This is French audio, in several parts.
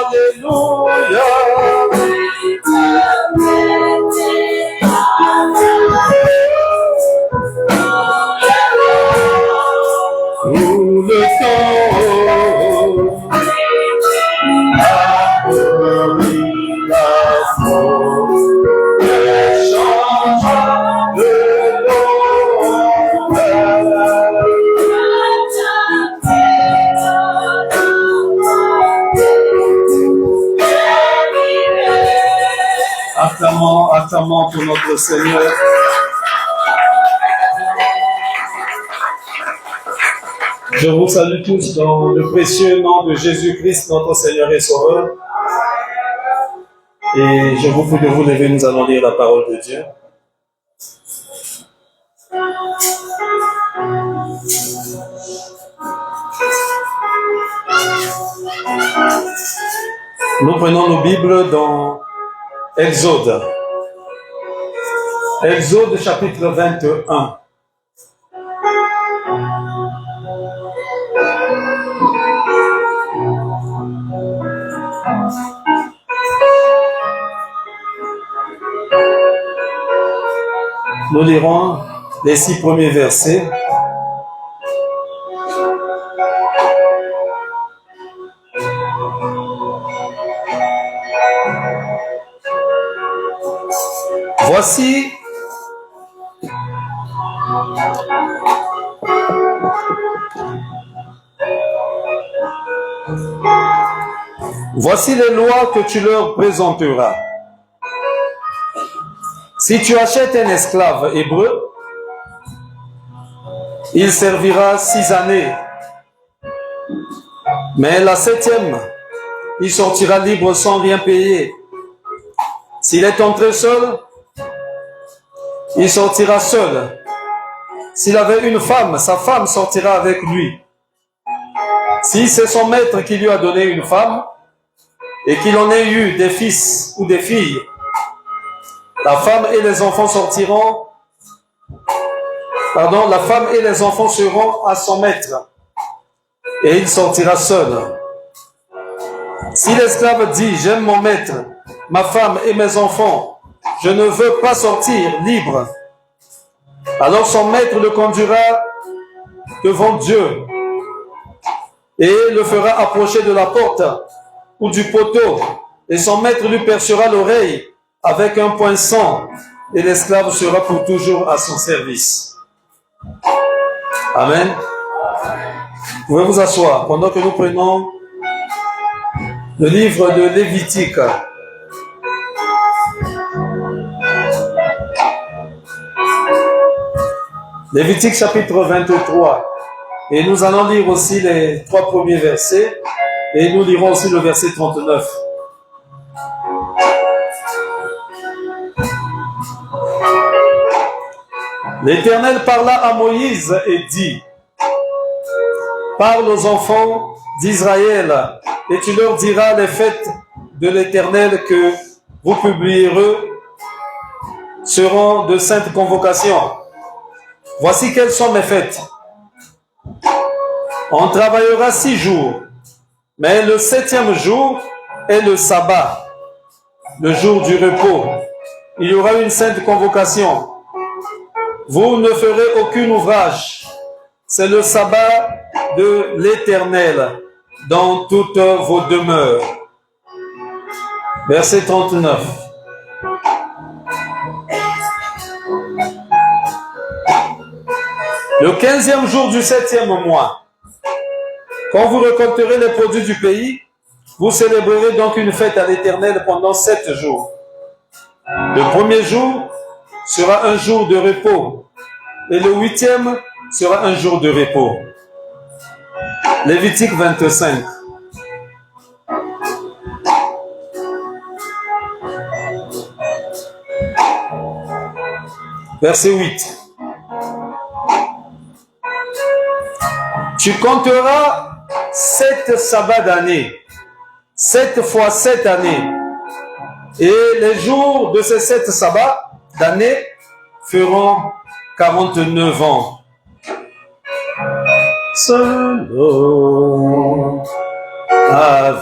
Alléluia. Tout le temps, la faute, change de acclamons pour notre Seigneur. Je vous salue tous dans le précieux nom de Jésus-Christ, notre Seigneur et Sauveur. Et je vous prie de vous lever, nous allons lire la parole de Dieu. Nous prenons nos Bibles dans Exode. Exode chapitre 21. Nous lirons les 6 premiers versets. Voici les lois que tu leur présenteras. Si tu achètes un esclave hébreu, il servira 6 années. Mais la 7e, il sortira libre sans rien payer. S'il est entré seul, il sortira seul. S'il avait une femme, sa femme sortira avec lui. Si c'est son maître qui lui a donné une femme, et qu'il en ait eu des fils ou des filles, la femme et les enfants seront à son maître, et il sortira seul. Si l'esclave dit, j'aime mon maître, ma femme et mes enfants, je ne veux pas sortir libre, alors son maître le conduira devant Dieu et le fera approcher de la porte ou du poteau, et son maître lui percera l'oreille avec un poinçon, et l'esclave sera pour toujours à son service. Amen. Vous pouvez vous asseoir pendant que nous prenons le livre de Lévitique. Lévitique chapitre 23. Et nous allons lire aussi les 3 premiers versets. Et nous lirons aussi le verset 39. L'Éternel parla à Moïse et dit, parle aux enfants d'Israël, et tu leur diras les fêtes de l'Éternel que vous publierez seront de saintes convocations. Voici quelles sont mes fêtes. On travaillera 6 jours, mais le 7e jour est le sabbat, le jour du repos. Il y aura une sainte convocation. Vous ne ferez aucun ouvrage. C'est le sabbat de l'Éternel dans toutes vos demeures. Verset 39. Le 15e jour du 7e mois, quand vous récolterez les produits du pays, vous célébrerez donc une fête à l'Éternel pendant 7 jours. Le premier jour sera un jour de repos, et le 8e sera un jour de repos. Lévitique 25. Verset 8. Tu compteras 7 sabbats d'année, 7 fois 7 années. Et les jours de ces 7 sabbats d'année feront 49 ans. Selon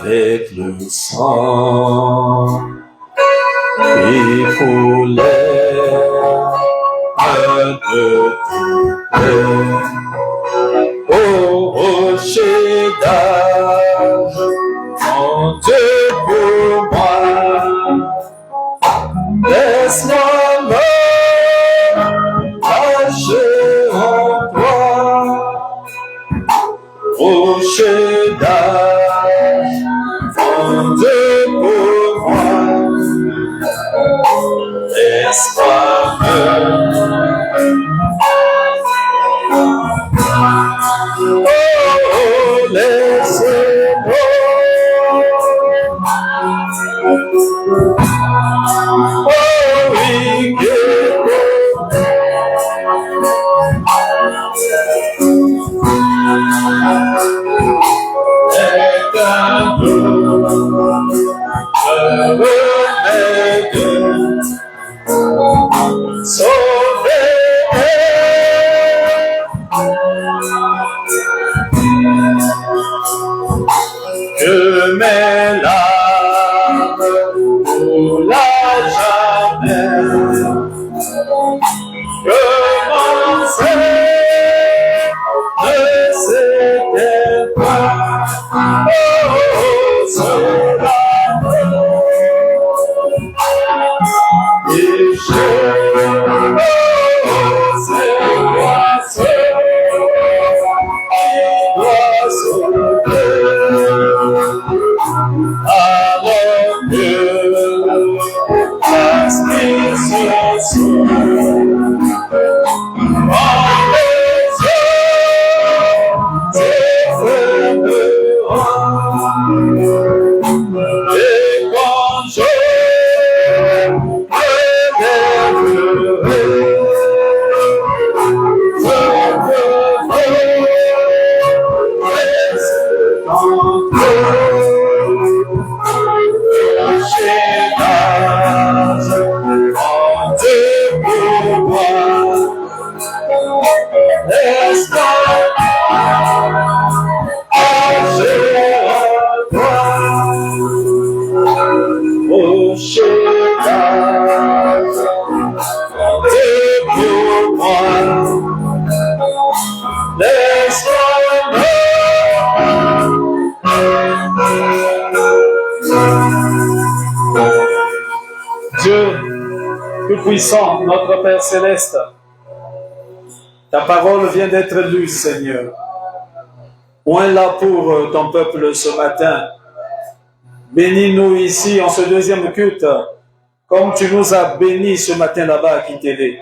avec le sang qui coulait de au rocher d'âge, mon Dieu pour moi, laisse-moi me cacher en toi, rocher d'âge, mon Dieu pour moi, laisse-moi me oh, laissez-moi oh, oui, et un jour, sauver que mes larmes coulent à jamais, que mon sein ne s'éteint pas. Oh, cela et je c'est moi seul qui dois sauver. Alors que l'esprit se sauve en les yeux, c'est et quand je Dieu Tout-Puissant, notre Père Céleste, ta parole vient d'être lue, Seigneur. Point-la pour ton peuple ce matin. Bénis-nous ici en ce deuxième culte, comme tu nous as bénis ce matin là-bas à Kitélé,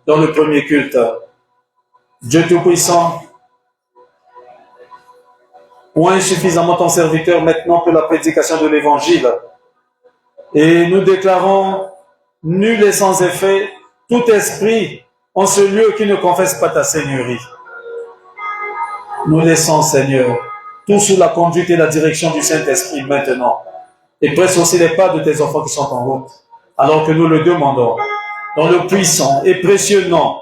dans le premier culte. Dieu Tout-Puissant, point suffisamment ton serviteur maintenant pour la prédication de l'Évangile. Et nous déclarons nul et sans effet tout esprit en ce lieu qui ne confesse pas ta Seigneurie. Nous laissons, Seigneur, tout sous la conduite et la direction du Saint-Esprit maintenant. Et presse aussi les pas de tes enfants qui sont en route, alors que nous le demandons, dans le puissant et précieux nom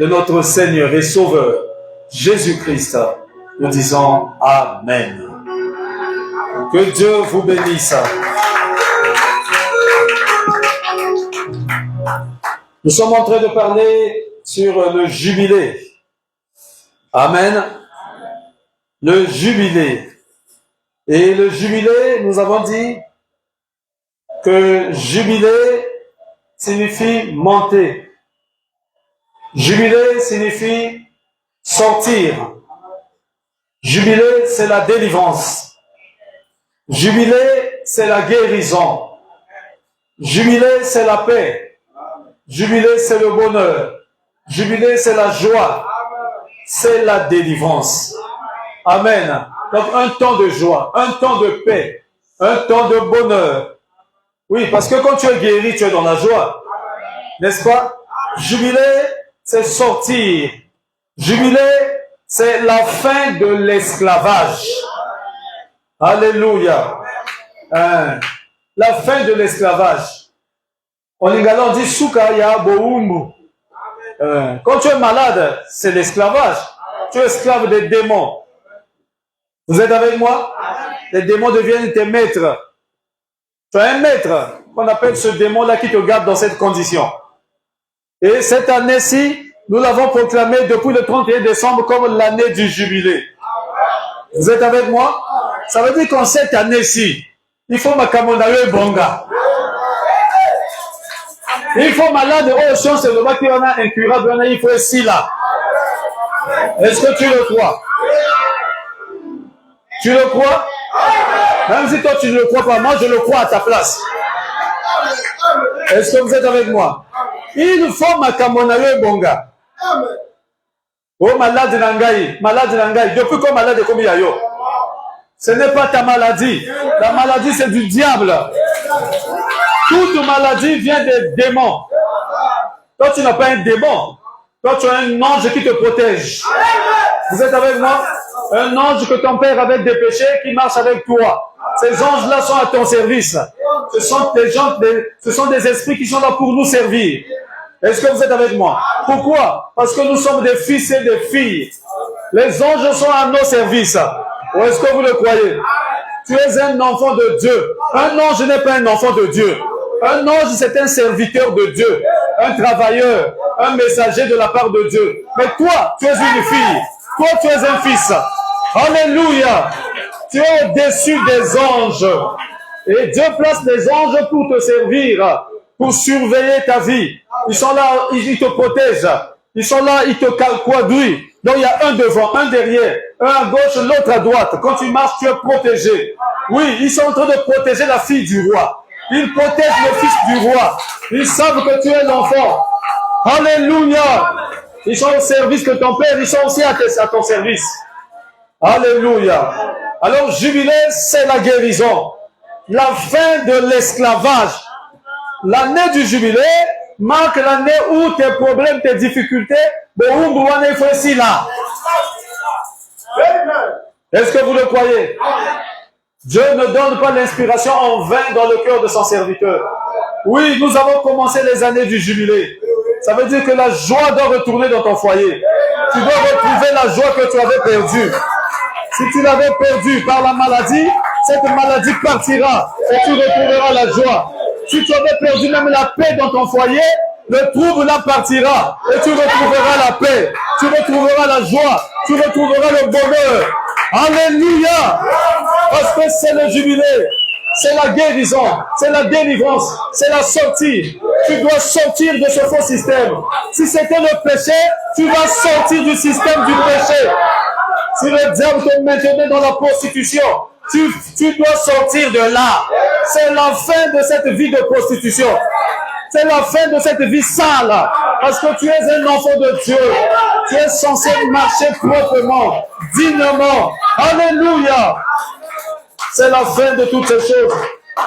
de notre Seigneur et Sauveur, Jésus-Christ. Nous disons Amen. Que Dieu vous bénisse. Nous sommes en train de parler sur le jubilé. Amen. Le jubilé. Et le jubilé, nous avons dit que jubilé signifie monter. Jubilé signifie sortir. Jubilé, c'est la délivrance. Jubilé, c'est la guérison. Jubilé, c'est la paix. Jubilé, c'est le bonheur. Jubilé, c'est la joie. C'est la délivrance. Amen. Donc, un temps de joie, un temps de paix, un temps de bonheur. Oui, parce que quand tu es guéri, tu es dans la joie. N'est-ce pas? Jubilé, c'est sortir. Jubilé, c'est la fin de l'esclavage. Alléluia. La fin de l'esclavage. En lingala, on dit Soukaya Boumbu. Quand tu es malade, c'est l'esclavage. Tu es esclave des démons. Vous êtes avec moi? les démons deviennent tes maîtres. Tu as un maître, qu'on appelle ce démon-là qui te garde dans cette condition. Et cette année-ci, nous l'avons proclamé depuis le 31 décembre comme l'année du jubilé. Vous êtes avec moi? Ça veut dire qu'en cette année-ci, il faut ma kamonayo bonga. Il faut malade, oh, chance, c'est le bas qui en a incurable, il faut ici là. Est-ce que tu le crois? Tu le crois? Même si toi tu ne le crois pas, moi je le crois à ta place. Est-ce que vous êtes avec moi? Il faut ma kamonayo bonga. Oh, malade nangai, depuis quand malade est comme yayo? Ce n'est pas ta maladie. La maladie, c'est du diable. Toute maladie vient des démons. Toi, tu n'as pas un démon. Toi, tu as un ange qui te protège. Vous êtes avec moi? Un ange que ton père avait dépêché qui marche avec toi. Ces anges-là sont à ton service. Ce sont des esprits qui sont là pour nous servir. Est-ce que vous êtes avec moi? Pourquoi? Parce que nous sommes des fils et des filles. Les anges sont à nos services. Ou est-ce que vous le croyez? Tu es un enfant de Dieu. Un ange n'est pas un enfant de Dieu. Un ange, c'est un serviteur de Dieu. Un travailleur. Un messager de la part de Dieu. Mais toi, tu es une fille. Toi, tu es un fils. Alléluia. Tu es au-dessus des anges. Et Dieu place les anges pour te servir, pour surveiller ta vie. Ils sont là, ils te protègent. Ils sont là, ils te quadrillent. Donc il y a un devant, un derrière, un à gauche, l'autre à droite. Quand tu marches, tu es protégé. Oui, ils sont en train de protéger la fille du roi. Ils protègent le fils du roi. Ils savent que tu es l'enfant. Alléluia. Ils sont au service de ton père, ils sont aussi à ton service. Alléluia. Alors, jubilé, c'est la guérison. La fin de l'esclavage. L'année du jubilé marque l'année où tes problèmes, tes difficultés, il faut ici là. Est-ce que vous le croyez? Dieu ne donne pas l'inspiration en vain dans le cœur de son serviteur. Oui, nous avons commencé les années du jubilé. Ça veut dire que la joie doit retourner dans ton foyer. Tu dois retrouver la joie que tu avais perdue. Si tu l'avais perdue par la maladie, cette maladie partira et tu retrouveras la joie. Si tu avais perdu même la paix dans ton foyer, le trouble là partira et tu retrouveras la paix, tu retrouveras la joie, tu retrouveras le bonheur. Alléluia! Parce que c'est le jubilé, c'est la guérison, c'est la délivrance, c'est la sortie. Tu dois sortir de ce faux système. Si c'était le péché, tu vas sortir du système du péché. Si le diable te maintenait dans la prostitution, tu dois sortir de là. C'est la fin de cette vie de prostitution. C'est la fin de cette vie sale. Parce que tu es un enfant de Dieu. Tu es censé marcher proprement, dignement. Alléluia. C'est la fin de toutes ces choses.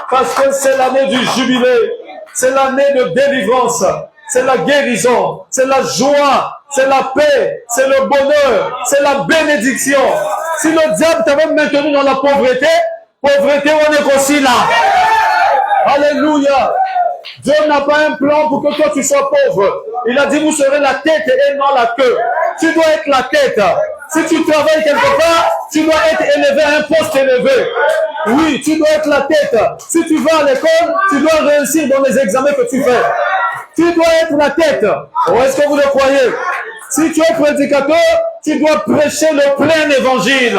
Parce que c'est l'année du jubilé. C'est l'année de délivrance. C'est la guérison. C'est la joie. C'est la paix. C'est le bonheur. C'est la bénédiction. Si le diable t'avait maintenu dans la pauvreté, on est aussi là. Alléluia. Dieu n'a pas un plan pour que toi tu sois pauvre. Il a dit vous serez la tête et non la queue. Tu dois être la tête. Si tu travailles quelque part, tu dois être élevé à un poste élevé. Oui, tu dois être la tête. Si tu vas à l'école, tu dois réussir dans les examens que tu fais. Tu dois être la tête. Ou est-ce que vous le croyez? Si tu es prédicateur, tu dois prêcher le plein évangile.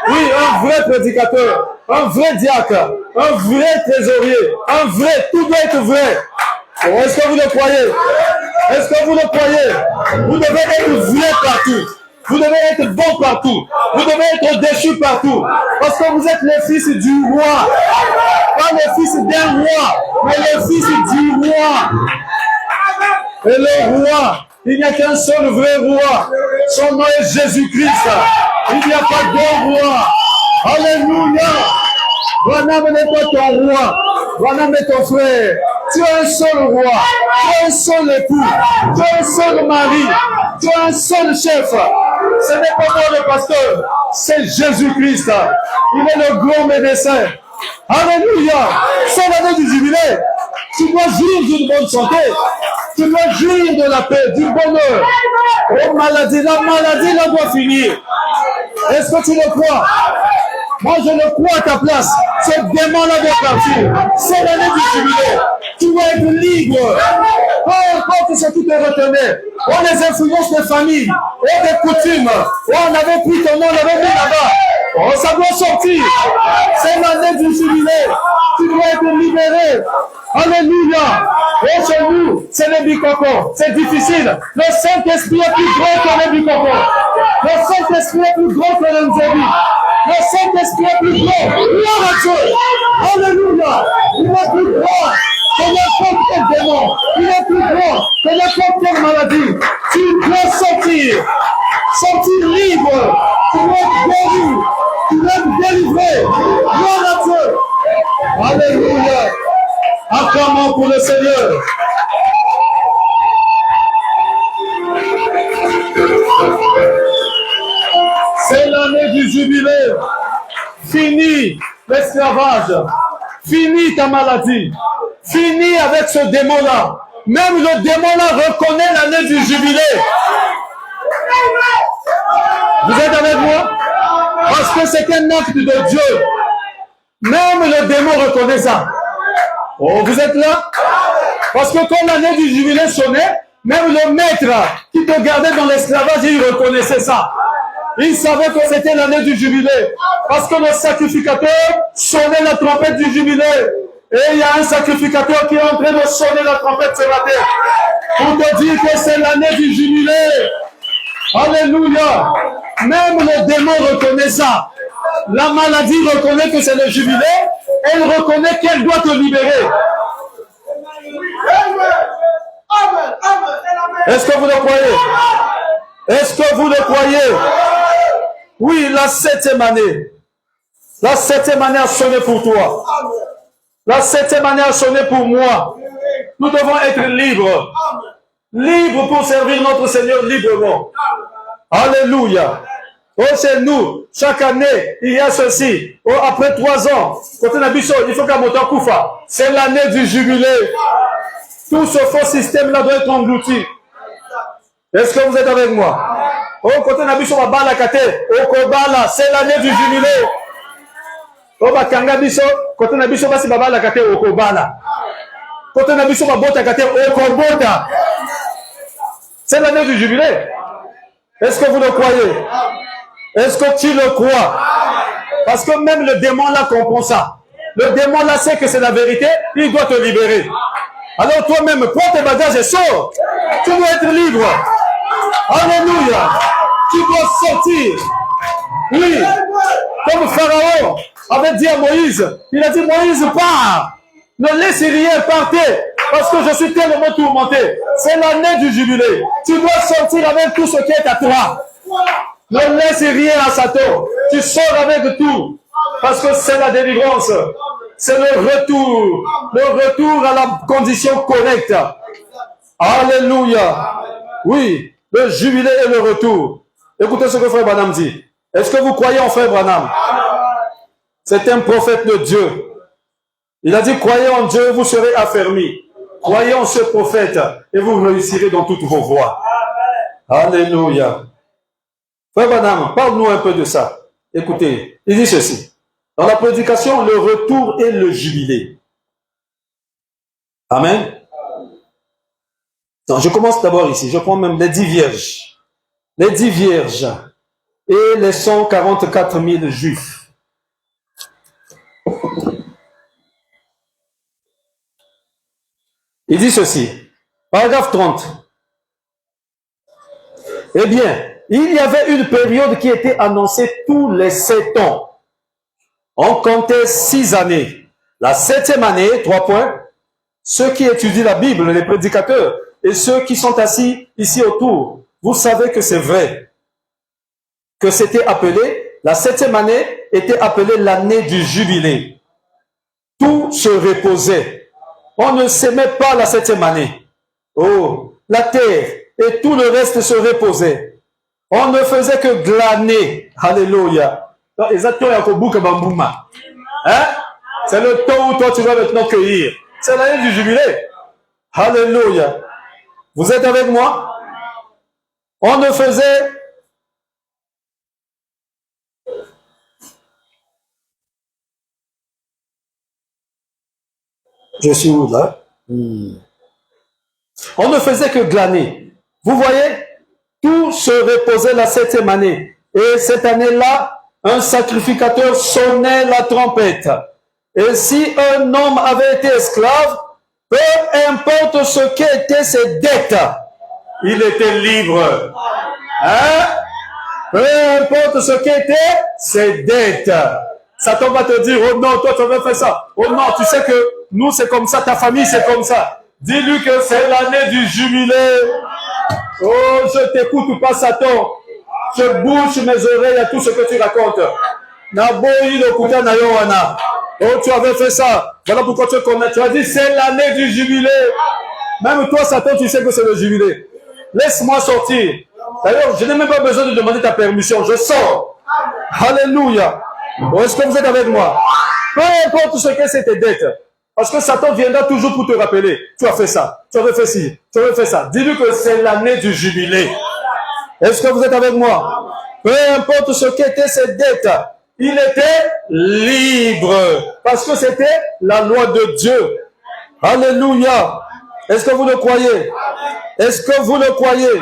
Oui, un vrai prédicateur, un vrai diacre, un vrai trésorier, un vrai, tout doit être vrai. Ou est-ce que vous le croyez? Est-ce que vous le croyez? Vous devez être vrai partout. Vous devez être bon partout. Vous devez être déchu partout. Parce que vous êtes les fils du roi. Pas les fils d'un roi, mais les fils du roi. Et le roi, il n'y a qu'un seul vrai roi. Son nom est Jésus-Christ. Il n'y a pas de roi. Alléluia. Branham n'est pas ton roi. Branham est ton frère. Tu as un seul roi. Tu as un seul époux. Tu as un seul mari. Tu as un seul chef. Ce n'est pas moi le pasteur. C'est Jésus-Christ. Il est le grand médecin. Alléluia. C'est l'année du jubilé. Tu dois jouir d'une bonne santé. Tu dois jouir de la paix, du bonheur. Oh maladie, la maladie là doit finir. Est-ce que tu le crois? Moi, je le crois à ta place. Ce démon-là doit partir. C'est l'année du jubilé. Tu vas être libre. Peu importe ce qui te retenait. On les influences des familles, et des coutumes. On avait pris ton nom, on l'avait mis là-bas. Oh, ça doit sortir. C'est l'année du jubilé. Tu dois être libéré. Alléluia. Et chez nous, c'est le bicoco. C'est difficile. Le Saint-Esprit est plus grand que le bicoco. Le Saint-Esprit est plus grand que le Nzébi. Le Saint-Esprit est plus grand. Gloire à Dieu. Alléluia. Il est plus grand que n'importe quel démon. Il est plus grand que n'importe quelle maladie. Tu dois sortir. Sortir libre. Tu dois être guéri. Tu dois être délivré. Gloire à Dieu. Alléluia. Acclamons pour le Seigneur. C'est l'année du jubilé. Fini l'esclavage. Fini ta maladie. Fini avec ce démon-là. Même le démon-là reconnaît l'année du jubilé. Vous êtes avec moi? Parce que c'est un acte de Dieu. Même le démon reconnaît ça. Oh, vous êtes là? Parce que quand l'année du jubilé sonnait, même le maître qui te gardait dans l'esclavage, il reconnaissait ça. Il savait que c'était l'année du jubilé. Parce que le sacrificateur sonnait la trompette du jubilé. Et il y a un sacrificateur qui est en train de sonner la trompette ce matin. Pour te dire que c'est l'année du jubilé. Alléluia. Même le démon reconnaît ça. La maladie reconnaît que c'est le jubilé. Elle reconnaît qu'elle doit te libérer. Est-ce que vous le croyez? Est-ce que vous le croyez? Oui, la 7e année. La 7e année a sonné pour toi. La 7e année a sonné pour moi. Nous devons être libres. Libres pour servir notre Seigneur librement. Alléluia. Oh, c'est nous. Chaque année, il y a ceci. Oh, après 3 ans, quand on a vu ça, il faut qu'un moteur koufa. C'est l'année du jubilé. Tout ce faux système-là doit être englouti. Est-ce que vous êtes avec moi? Oh, quand on a vu ça, on va bala kate. Oh, kobala, c'est l'année du jubilé. Oh, bah, kanga biso, quand on a vu ça, on va bala kate, oh, kobala. Quand on a vu ça, on va bota kate, oh, kobota. C'est l'année du jubilé. Est-ce que vous le croyez? Est-ce que tu le crois? Parce que même le démon là comprend ça. Le démon là sait que c'est la vérité, il doit te libérer. Alors toi-même, prends tes bagages et sors. Tu dois être libre. Alléluia. Tu dois sortir. Oui. Comme Pharaon avait dit à Moïse, il a dit, Moïse, pars. Ne laisse rien, partez. Parce que je suis tellement tourmenté. C'est l'année du jubilé. Tu dois sortir avec tout ce qui est à toi. Ne laisse rien à Satan. Tu sors avec tout. Parce que c'est la délivrance. C'est le retour. Le retour à la condition correcte. Alléluia. Oui, le jubilé et le retour. Écoutez ce que Frère Branham dit. Est-ce que vous croyez en Frère Branham? C'est un prophète de Dieu. Il a dit, croyez en Dieu, vous serez affermis. Croyez en ce prophète et vous réussirez dans toutes vos voies. Alléluia. Frère Branham, parle-nous un peu de ça. Écoutez, il dit ceci. Dans la prédication, le retour et le jubilé. Amen. Donc, je commence d'abord ici. Je prends même les 10 vierges. Les 10 vierges et les 144 000 juifs. Il dit ceci. Paragraphe 30. Eh bien, il y avait une période qui était annoncée tous les 7 ans. On comptait 6 années. La 7e année, 3 points, ceux qui étudient la Bible, les prédicateurs, et ceux qui sont assis ici autour, vous savez que c'est vrai. Que c'était appelé, la 7e année était appelée l'année du jubilé. Tout se reposait. On ne s'aimait pas la 7e année. Oh, la terre et tout le reste se reposait. On ne faisait que glaner. Alléluia. Hein? C'est le temps où toi tu vas maintenant cueillir. C'est l'année du jubilé. Alléluia. Vous êtes avec moi? On ne faisait Je suis où là? On ne faisait que glaner. Vous voyez, tout se reposait la 7e année. Et cette année-là, un sacrificateur sonnait la trompette. Et si un homme avait été esclave, peu importe ce qu'étaient ses dettes, il était libre. Hein? Peu importe ce qu'étaient ses dettes. Satan va te dire, oh non, toi tu veux faire ça. Oh non, tu sais que nous c'est comme ça, ta famille c'est comme ça. Dis-lui que c'est l'année du jubilé. Oh, je t'écoute pas, Satan. Je bouche mes oreilles à tout ce que tu racontes. Oh, tu avais fait ça. Voilà pourquoi tu connais. Tu as dit, c'est l'année du jubilé. Même toi, Satan, tu sais que c'est le jubilé. Laisse-moi sortir. D'ailleurs, je n'ai même pas besoin de demander ta permission. Je sors. Alléluia. Est-ce que vous êtes avec moi? Peu importe ce que c'est tes dettes. Parce que Satan viendra toujours pour te rappeler. Tu as fait ça. Tu avais fait ci. Tu avais fait ça. Dis-lui que c'est l'année du jubilé. Est-ce que vous êtes avec moi? Peu importe ce qu'étaient ses dettes. Il était libre. Parce que c'était la loi de Dieu. Alléluia. Est-ce que vous le croyez? Est-ce que vous le croyez?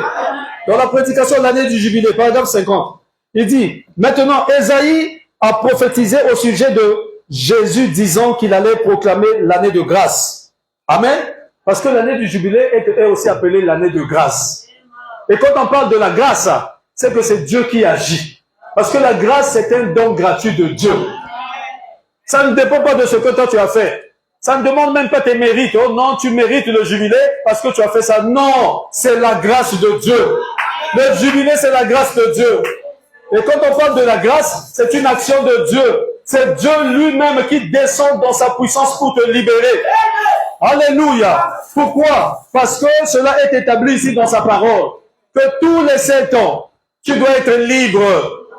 Dans la prédication de l'année du jubilé, paragraphe 50, il dit, maintenant, Ésaïe a prophétisé au sujet de Jésus disant qu'il allait proclamer l'année de grâce. Amen. Parce que l'année du jubilé est aussi appelée l'année de grâce. Et quand on parle de la grâce, c'est que c'est Dieu qui agit. Parce que la grâce, c'est un don gratuit de Dieu. Ça ne dépend pas de ce que toi tu as fait. Ça ne demande même pas tes mérites. Oh non, tu mérites le jubilé parce que tu as fait ça. Non, c'est la grâce de Dieu. Le jubilé, c'est la grâce de Dieu. Et quand on parle de la grâce, c'est une action de Dieu. C'est Dieu lui-même qui descend dans sa puissance pour te libérer. Alléluia. Pourquoi? Parce que cela est établi ici dans sa parole. Que tous les 7 ans, tu dois être libre.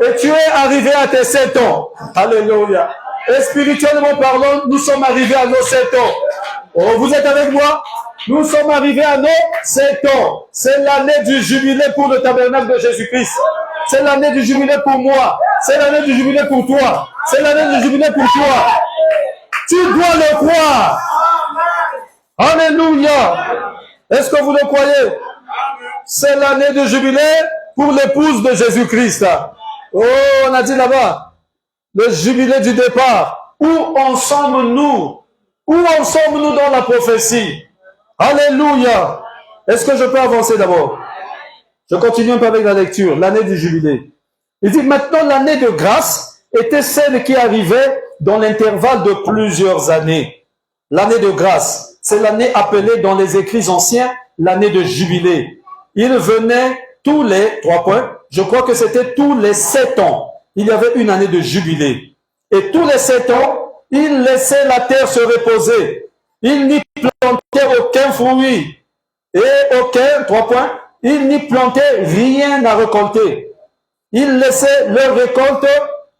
Et tu es arrivé à tes 7 ans. Alléluia. Et spirituellement parlant, nous sommes arrivés à nos 7 ans. Oh, vous êtes avec moi? Nous sommes arrivés à nos 7 ans. C'est l'année du jubilé pour le tabernacle de Jésus-Christ. C'est l'année du jubilé pour moi. C'est l'année du jubilé pour toi. C'est l'année du jubilé pour toi. Tu dois le croire. Alléluia. Est-ce que vous le croyez? C'est l'année du jubilé pour l'épouse de Jésus-Christ. Oh, on a dit là-bas, le jubilé du départ. Où en sommes-nous? Où en sommes-nous dans la prophétie? Alléluia. Est-ce que je peux avancer d'abord? Je continue un peu avec la lecture. L'année du jubilé. Il dit maintenant l'année de grâce était celle qui arrivait dans l'intervalle de plusieurs années. L'année de grâce, c'est l'année appelée dans les écrits anciens l'année de jubilé. Il venait tous les 3 points. Je crois que c'était tous les 7 ans. Il y avait une année de jubilé. Et tous les 7 ans, il laissait la terre se reposer. Il n'y plantait aucun fruit. Et aucun, 3 points, il n'y plantait rien à récolter. Il laissait leur récolte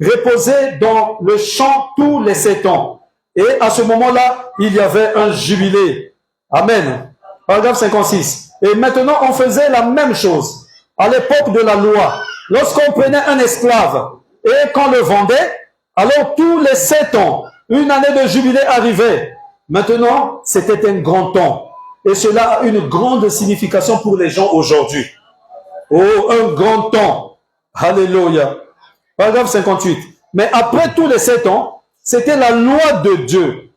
reposer dans le champ tous les 7 ans. Et à ce moment-là, il y avait un jubilé. Amen. Paragraphe 56. Et maintenant, on faisait la même chose. À l'époque de la loi, lorsqu'on prenait un esclave et qu'on le vendait, alors tous les 7 ans, une année de jubilé arrivait. Maintenant, c'était un grand temps. Et cela a une grande signification pour les gens aujourd'hui. Oh, un grand temps. Alléluia. Paragraphe 58. Mais après tous les 7 ans, c'était la loi de Dieu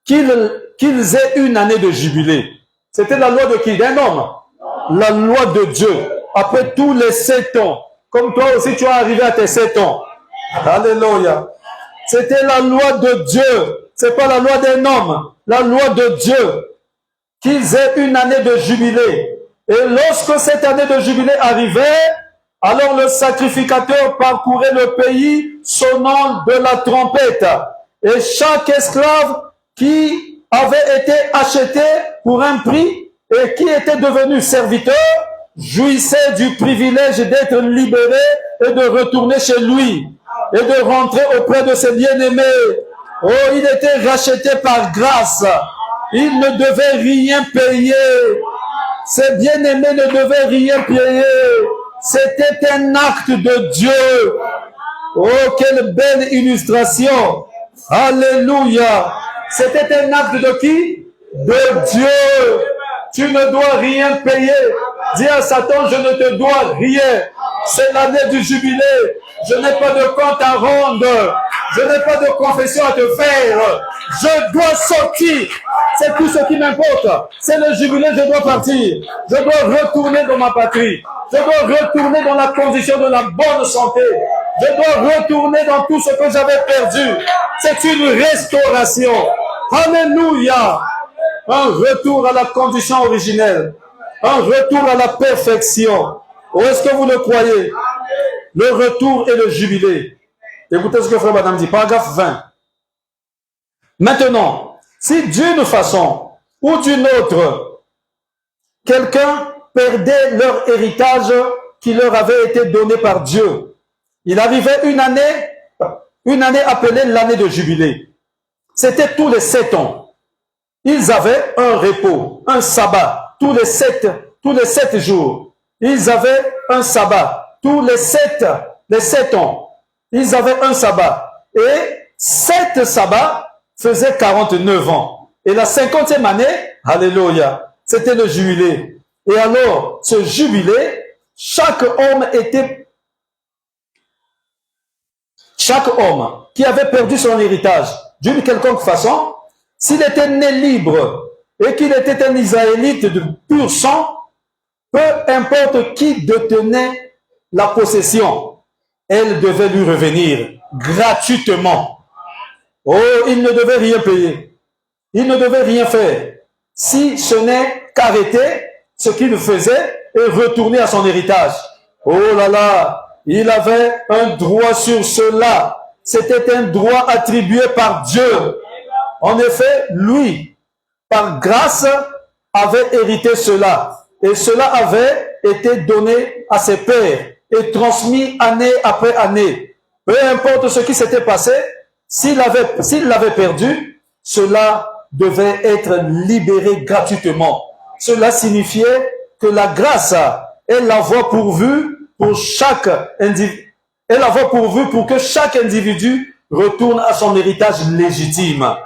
qu'ils aient une année de jubilé. C'était la loi de qui? D'un homme. La loi de Dieu. Après tous les 7 ans. Comme toi aussi, tu es arrivé à tes 7 ans. Alléluia. C'était la loi de Dieu. C'est pas la loi d'un homme. La loi de Dieu. Qu'ils aient une année de jubilé. Et lorsque cette année de jubilé arrivait, alors le sacrificateur parcourait le pays sonnant de la trompette. Et chaque esclave qui avait été acheté pour un prix et qui était devenu serviteur, jouissait du privilège d'être libéré et de retourner chez lui et de rentrer auprès de ses bien-aimés. Oh, il était racheté par grâce. Il ne devait rien payer. Ses bien-aimés ne devaient rien payer. C'était un acte de Dieu. Oh, quelle belle illustration. Alléluia. C'était un acte de qui? De Dieu. Tu ne dois rien payer. Dis à Satan, je ne te dois rien. C'est l'année du jubilé. Je n'ai pas de compte à rendre. Je n'ai pas de confession à te faire. Je dois sortir. C'est tout ce qui m'importe. C'est le jubilé, je dois partir. Je dois retourner dans ma patrie. Je dois retourner dans la condition de la bonne santé. Je dois retourner dans tout ce que j'avais perdu. C'est une restauration. Alléluia. Un retour à la condition originelle. Un retour à la perfection. Où est-ce que vous le croyez? Le retour et le jubilé. Écoutez ce que Frère Madame dit. Paragraphe 20. Maintenant, si d'une façon ou d'une autre, quelqu'un perdait leur héritage qui leur avait été donné par Dieu, il arrivait une année appelée l'année de jubilé. C'était tous les 7 ans. Ils avaient un repos, un sabbat, tous les 7 jours. Ils avaient un sabbat, tous les 7 ans. Ils avaient un sabbat. Et 7 sabbats faisaient 49 ans. Et la 50e année, alléluia, c'était le jubilé. Et alors, ce jubilé, chaque homme qui avait perdu son héritage d'une quelconque façon, s'il était né libre et qu'il était un Israélite de pur sang, peu importe qui détenait la possession, elle devait lui revenir gratuitement. Oh, il ne devait rien payer. Il ne devait rien faire. Si ce n'est qu'arrêter ce qu'il faisait et retourner à son héritage. Oh là là, il avait un droit sur cela. C'était un droit attribué par Dieu. En effet, lui, par grâce, avait hérité cela. Et cela avait été donné à ses pères et transmis année après année. Peu importe ce qui s'était passé, s'il l'avait perdu, cela devait être libéré gratuitement. Cela signifiait que la grâce est la voie pourvue pour chaque individu. Elle la voie pourvue pour que chaque individu retourne à son héritage légitime.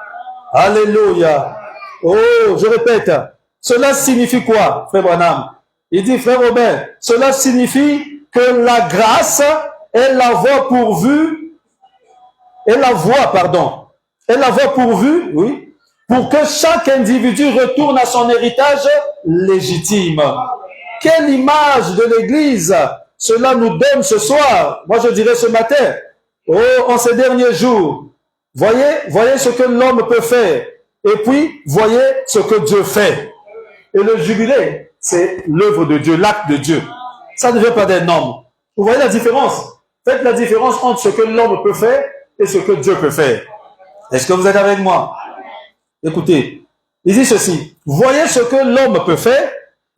Alléluia. Oh, je répète. Cela signifie quoi, Frère Branham? Il dit, Frère Robert, cela signifie que la grâce est la voie pourvue, oui, pour que chaque individu retourne à son héritage légitime. Quelle image de l'Église cela nous donne ce soir, moi je dirais ce matin, oh, en ces derniers jours. Voyez ce que l'homme peut faire. Et puis, voyez ce que Dieu fait. Et le jubilé, c'est l'œuvre de Dieu, l'acte de Dieu. Ça ne vient pas d'un homme. Vous voyez la différence? Faites la différence entre ce que l'homme peut faire et ce que Dieu peut faire. Est-ce que vous êtes avec moi? Écoutez, il dit ceci. Voyez ce que l'homme peut faire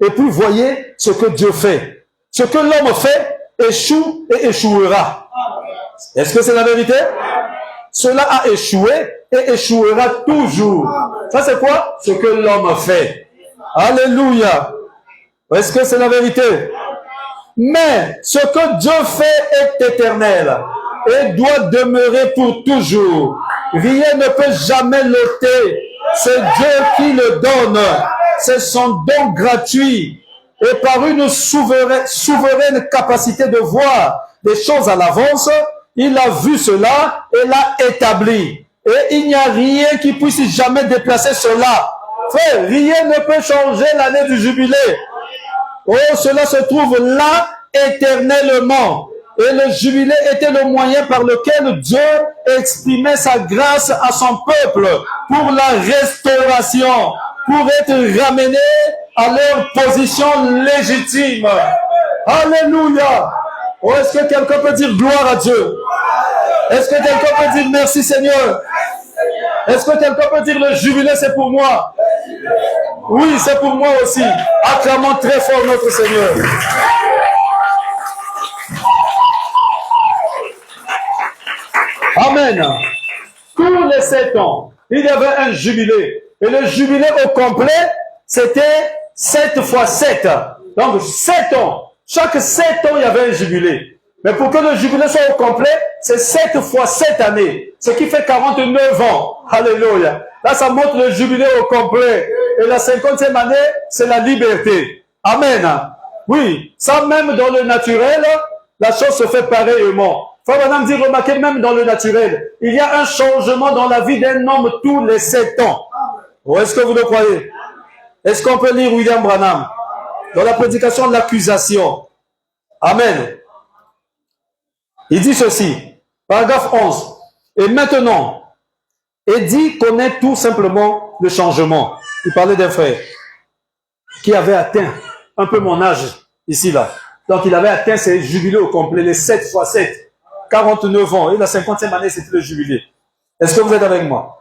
et puis voyez ce que Dieu fait. Ce que l'homme fait échoue et échouera. Est-ce que c'est la vérité? Cela a échoué et échouera toujours. Ça c'est quoi? Ce que l'homme fait. Alléluia. Est-ce que c'est la vérité? Mais ce que Dieu fait est éternel et doit demeurer pour toujours. Rien ne peut jamais l'ôter. C'est Dieu qui le donne. C'est son don gratuit. Et par une souveraine capacité de voir des choses à l'avance, il a vu cela et l'a établi. Et il n'y a rien qui puisse jamais déplacer cela. Frère, rien ne peut changer l'année du jubilé. Oh, cela se trouve là éternellement. Et le jubilé était le moyen par lequel Dieu exprimait sa grâce à son peuple pour la restauration, pour être ramené à leur position légitime. Alléluia. Oh, est-ce que quelqu'un peut dire gloire à Dieu? Est-ce que quelqu'un peut dire merci Seigneur? Est-ce que quelqu'un peut dire le jubilé c'est pour moi? Oui, c'est pour moi aussi. Acclamons très fort notre Seigneur. Amen. Tous les 7 ans, il y avait un jubilé. Et le jubilé au complet, c'était 7 fois 7. Donc 7 ans. Chaque 7 ans, il y avait un jubilé. Mais pour que le jubilé soit au complet, c'est 7 fois 7 années. Ce qui fait 49 ans. Alléluia. Là, ça montre le jubilé au complet. Et la 50e année, c'est la liberté. Amen. Oui, ça même dans le naturel, la chose se fait pareillement. Frère Branham dit, remarquez, même dans le naturel, il y a un changement dans la vie d'un homme tous les 7 ans. Ou est-ce que vous le croyez? Est-ce qu'on peut lire William Branham dans la prédication de l'accusation? Amen. Il dit ceci, paragraphe 11. Et maintenant, Eddie connaît tout simplement le changement. Il parlait d'un frère qui avait atteint un peu mon âge, ici, là. Donc, il avait atteint ses jubilés au complet, les 7 fois 7, 49 ans. Et la 50e année, c'était le jubilé. Est-ce que vous êtes avec moi?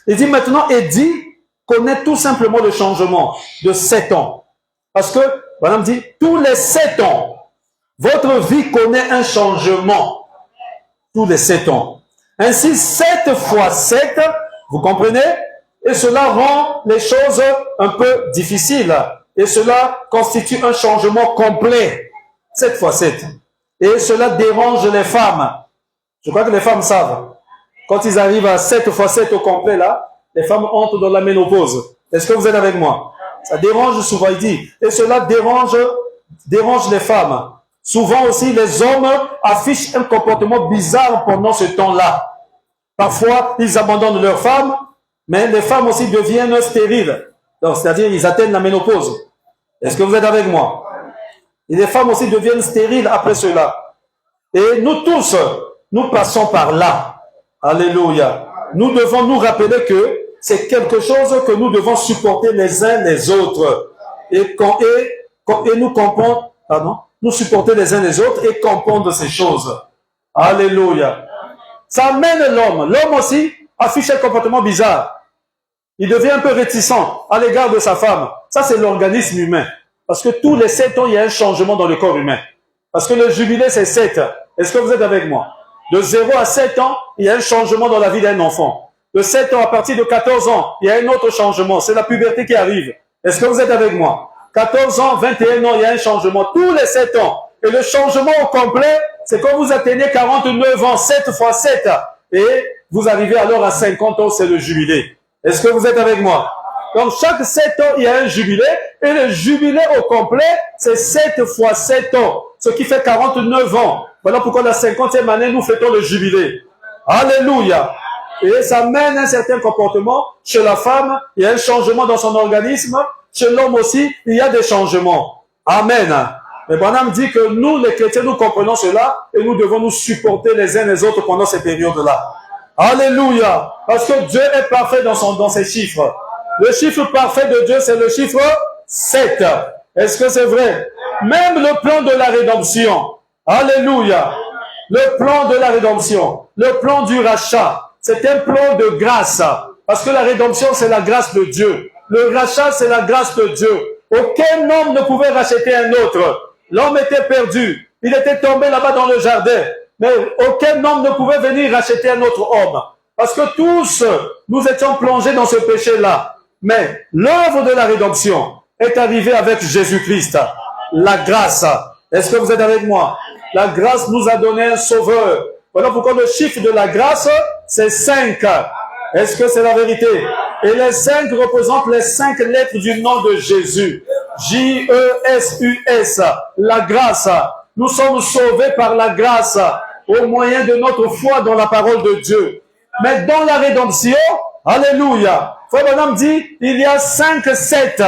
Il dit maintenant, Eddie connaît tout simplement le changement de 7 ans. Parce que, madame dit, tous les 7 ans, votre vie connaît un changement. Tous les 7 ans. Ainsi, 7 fois 7, vous comprenez? Et cela rend les choses un peu difficiles. Et cela constitue un changement complet. 7 fois 7. Et cela dérange les femmes. Je crois que les femmes savent. Quand ils arrivent à 7 fois 7 au complet, là, les femmes entrent dans la ménopause. Est-ce que vous êtes avec moi? Ça dérange souvent, il dit. Et cela dérange les femmes. Souvent aussi, les hommes affichent un comportement bizarre pendant ce temps-là. Parfois, ils abandonnent leurs femmes, mais les femmes aussi deviennent stériles. Donc, c'est-à-dire, ils atteignent la ménopause. Est-ce que vous êtes avec moi? Et les femmes aussi deviennent stériles après cela. Et nous tous, nous passons par là. Alléluia. Nous devons nous rappeler que c'est quelque chose que nous devons supporter les uns les autres. Et nous comprendre, nous supporter les uns les autres et comprendre ces choses. Alléluia. Ça amène l'homme. L'homme aussi affiche un comportement bizarre. Il devient un peu réticent à l'égard de sa femme. Ça, c'est l'organisme humain. Parce que tous les 7 ans, il y a un changement dans le corps humain. Parce que le jubilé, c'est 7. Est-ce que vous êtes avec moi? De 0 à 7 ans, il y a un changement dans la vie d'un enfant. De 7 ans à partir de 14 ans, il y a un autre changement. C'est la puberté qui arrive. Est-ce que vous êtes avec moi? 14 ans, 21 ans, il y a un changement. Tous les 7 ans. Et le changement au complet, c'est quand vous atteignez 49 ans, 7 fois 7. Et vous arrivez alors à 50 ans, c'est le jubilé. Est-ce que vous êtes avec moi? Donc, chaque 7 ans, il y a un jubilé. Et le jubilé au complet, c'est 7 fois 7 ans. Ce qui fait 49 ans. Voilà pourquoi la 50e année, nous fêtons le jubilé. Alléluia. Et ça mène un certain comportement. Chez la femme, il y a un changement dans son organisme. Chez l'homme aussi, il y a des changements. Amen. Mais Branham dit que nous, les chrétiens, nous comprenons cela et nous devons nous supporter les uns les autres pendant ces périodes-là. Alléluia. Parce que Dieu est parfait dans ses chiffres. Le chiffre parfait de Dieu, c'est le chiffre 7. Est-ce que c'est vrai? Même le plan de la rédemption. Alléluia. Le plan de la rédemption. Le plan du rachat. C'est un plan de grâce. Parce que la rédemption, c'est la grâce de Dieu. Le rachat, c'est la grâce de Dieu. Aucun homme ne pouvait racheter un autre. L'homme était perdu. Il était tombé là-bas dans le jardin. Mais aucun homme ne pouvait venir racheter un autre homme. Parce que tous, nous étions plongés dans ce péché-là. Mais l'œuvre de la rédemption est arrivée avec Jésus-Christ. La grâce. Est-ce que vous êtes avec moi? La grâce nous a donné un sauveur. Voilà pourquoi le chiffre de la grâce, c'est 5. Est-ce que c'est la vérité? Et les 5 représentent les 5 lettres du nom de Jésus. J-E-S-U-S. La grâce. Nous sommes sauvés par la grâce au moyen de notre foi dans la parole de Dieu. Mais dans la rédemption, alléluia. Frère Branham dit, il y a 5, 7.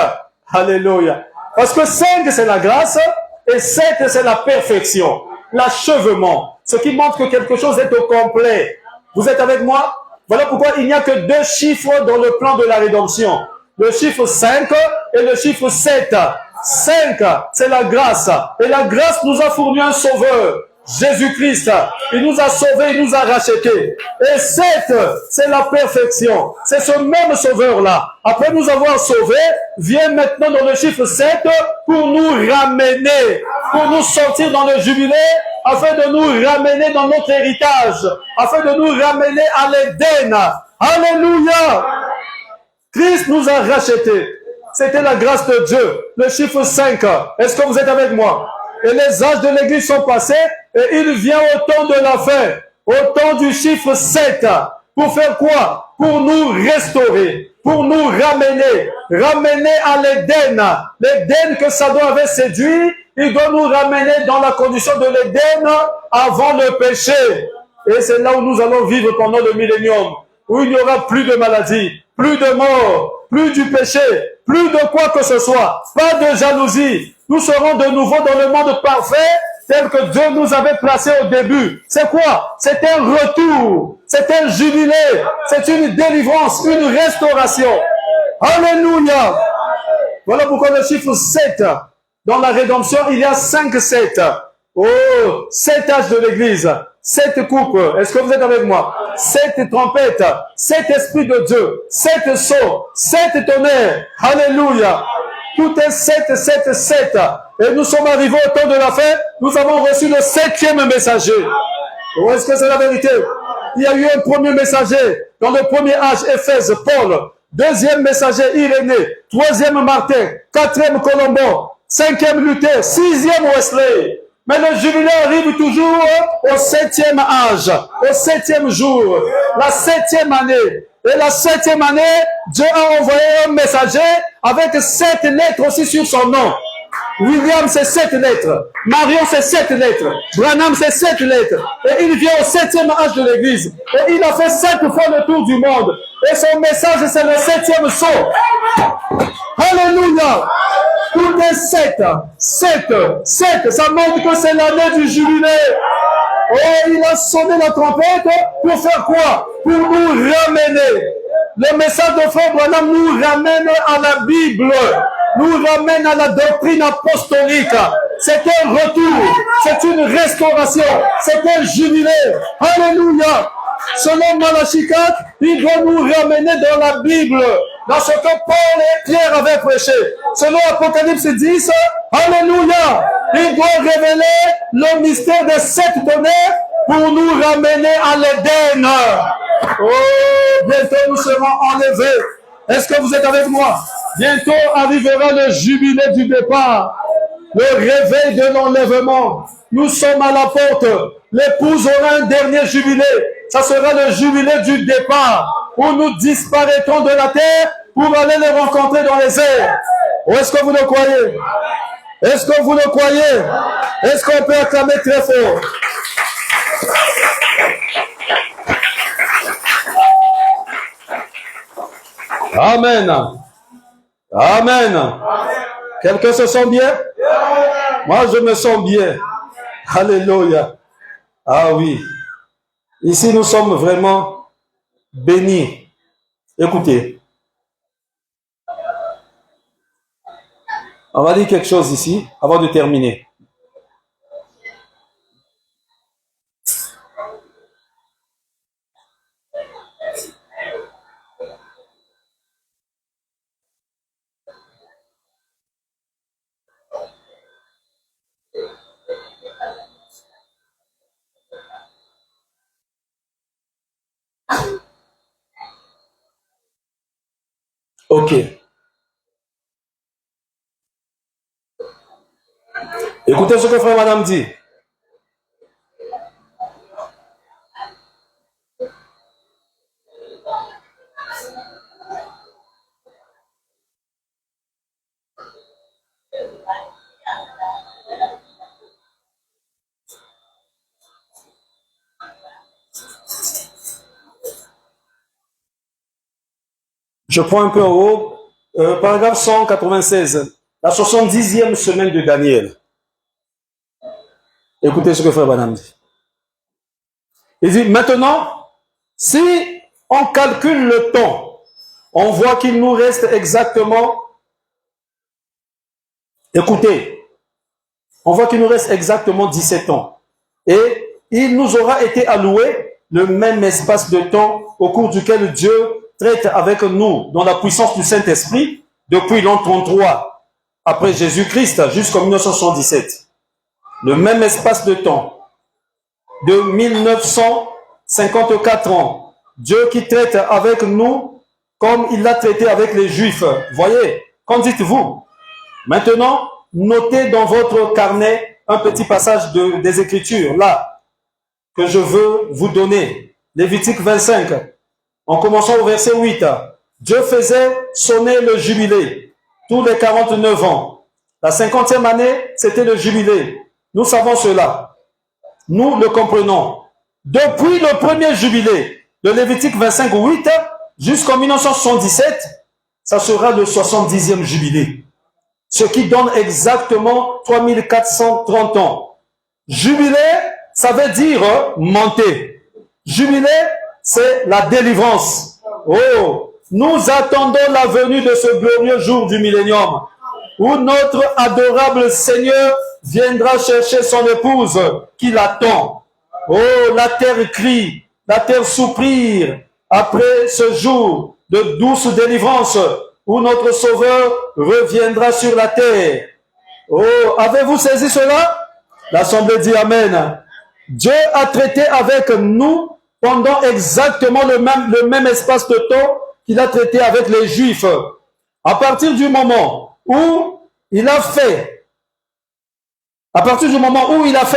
Alléluia. Parce que 5, c'est la grâce et 7, c'est la perfection, l'achèvement. Ce qui montre que quelque chose est au complet. Vous êtes avec moi? Voilà pourquoi il n'y a que 2 chiffres dans le plan de la rédemption. Le chiffre 5 et le chiffre 7. 5, c'est la grâce. Et la grâce nous a fourni un sauveur, Jésus-Christ. Il nous a sauvés, il nous a rachetés. Et 7, c'est la perfection. C'est ce même sauveur-là. Après nous avoir sauvés, vient maintenant dans le chiffre 7 pour nous ramener, pour nous sortir dans le jubilé, afin de nous ramener dans notre héritage, afin de nous ramener à l'Éden. Alléluia! Christ nous a rachetés. C'était la grâce de Dieu. Le chiffre 5. Est-ce que vous êtes avec moi? Et les âges de l'Église sont passés et il vient au temps de la fin, au temps du chiffre 7. Pour faire quoi? Pour nous restaurer, pour nous ramener à l'Éden. L'Éden que Satan avait séduit, il doit nous ramener dans la condition de l'Éden avant le péché. Et c'est là où nous allons vivre pendant le millénium, où il n'y aura plus de maladies, plus de mort, plus du péché, plus de quoi que ce soit, pas de jalousie. Nous serons de nouveau dans le monde parfait tel que Dieu nous avait placé au début. C'est quoi? C'est un retour, c'est un jubilé, c'est une délivrance, une restauration. Alléluia! Voilà pourquoi le chiffre 7, dans la rédemption, il y a 5 7. Oh, 7 âges de l'église, 7 coupes. Est-ce que vous êtes avec moi? 7 trompettes, 7 esprits de Dieu, 7 sceaux, 7 tonnerres. Alléluia! Tout est 7, 7, 7. Et nous sommes arrivés au temps de la fin. Nous avons reçu le 7e messager. Où est-ce que c'est la vérité? Il y a eu un premier messager dans le premier âge, Éphèse, Paul. Deuxième messager, Irénée. Troisième, Martin. Quatrième, Colomban. Cinquième, Luther. Sixième, Wesley. Mais le jubilé arrive toujours au 7e âge, au 7e jour, la 7e année. Et la 7e année, Dieu a envoyé un messager avec 7 lettres aussi sur son nom. William, c'est 7 lettres. Marion, c'est 7 lettres. Branham, c'est 7 lettres. Et il vient au 7e âge de l'église. Et il a fait 7 fois le tour du monde. Et son message, c'est le 7e saut. Alléluia! Tout est 7. 7. 7. Ça montre que c'est l'année du jubilé. Oh, il a sonné la trompette pour faire quoi? Pour nous ramener. Le message de Frère Branham nous ramène à la Bible. Nous ramène à la doctrine apostolique. C'est un retour. C'est une restauration. C'est un jubilé. Alléluia. Selon Malachie 4, il doit nous ramener dans la Bible, dans ce que Paul et Pierre avaient prêché. Selon Apocalypse 10, alléluia, il doit révéler le mystère des 7 tonnerres pour nous ramener à l'Éden. Oh, bientôt nous serons enlevés. Est-ce que vous êtes avec moi? Bientôt arrivera le jubilé du départ, le réveil de l'enlèvement. Nous sommes à la porte. L'épouse aura un dernier jubilé. Ça sera le jubilé du départ, où nous disparaîtrons de la terre pour aller les rencontrer dans les airs. Ou est-ce que vous le croyez? Est-ce que vous le croyez? Est-ce qu'on peut acclamer très fort? Amen. Amen. Quelqu'un se sent bien? Moi, je me sens bien. Alléluia. Ah oui. Ici, nous sommes vraiment bénis. Écoutez. On va dire quelque chose ici avant de terminer. Ok. Écoutez ce que frère madame dit. Je prends un peu en haut, paragraphe 196, la 70e semaine de Daniel. Écoutez ce que frère Branham dit. Il dit, maintenant, si on calcule le temps, on voit qu'il nous reste exactement, écoutez, on voit qu'il nous reste exactement 17 ans. Et il nous aura été alloué le même espace de temps au cours duquel Dieu traite avec nous dans la puissance du Saint-Esprit depuis l'an 33 après Jésus-Christ jusqu'en 1977. Le même espace de temps de 1954 ans. Dieu qui traite avec nous comme il l'a traité avec les Juifs. Voyez, qu'en dites-vous? Maintenant, notez dans votre carnet un petit passage des Écritures, là, que je veux vous donner. Lévitique 25, En commençant au verset 8, Dieu faisait sonner le jubilé tous les 49 ans. La 50e année, c'était le jubilé. Nous savons cela. Nous le comprenons. Depuis le premier jubilé, de Lévitique 25, 8, jusqu'en 1977, ça sera le 70e jubilé. Ce qui donne exactement 3430 ans. Jubilé, ça veut dire monter. Jubilé, c'est la délivrance. Oh, nous attendons la venue de ce glorieux jour du millénium, où notre adorable Seigneur viendra chercher son épouse qui l'attend. Oh, la terre crie, la terre soupire après ce jour de douce délivrance où notre Sauveur reviendra sur la terre. Oh, avez-vous saisi cela? L'Assemblée dit Amen. Dieu a traité avec nous pendant exactement le même espace de temps qu'il a traité avec les Juifs. À partir du moment où il a fait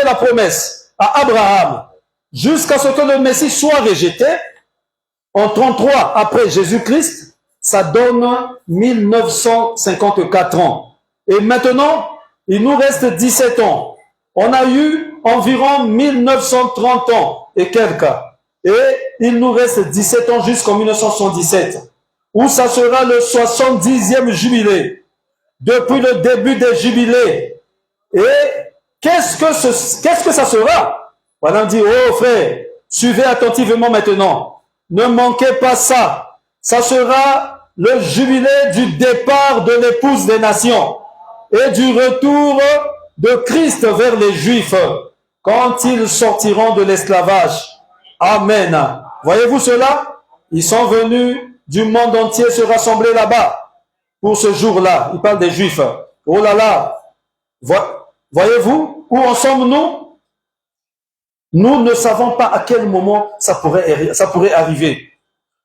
la promesse à Abraham, jusqu'à ce que le Messie soit rejeté, en 33 après Jésus-Christ, ça donne 1954 ans. Et maintenant, il nous reste 17 ans. On a eu environ 1930 ans et quelques. Et il nous reste 17 ans jusqu'en 1977, où ça sera le 70e jubilé. Depuis le début des jubilés. Et qu'est-ce que ça sera? Voilà, on dit, oh frère, suivez attentivement maintenant. Ne manquez pas ça. Ça sera le jubilé du départ de l'épouse des nations et du retour de Christ vers les Juifs quand ils sortiront de l'esclavage. Amen. Voyez-vous cela? Ils sont venus du monde entier se rassembler là-bas pour ce jour-là. Il parle des Juifs. Oh là là. Voyez-vous où en sommes-nous? Nous ne savons pas à quel moment ça pourrait arriver.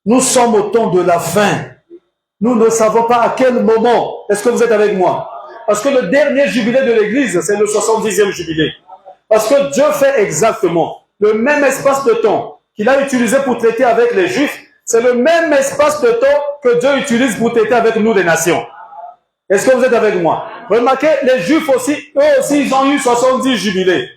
Nous sommes au temps de la fin. Nous ne savons pas à quel moment. Est-ce que vous êtes avec moi? Parce que le dernier jubilé de l'Église, c'est le 70e jubilé. Parce que Dieu fait exactement le même espace de temps qu'il a utilisé pour traiter avec les Juifs. C'est le même espace de temps que Dieu utilise pour traiter avec nous les nations. Est-ce que vous êtes avec moi? Remarquez, les Juifs aussi, eux aussi, ils ont eu 70 jubilés.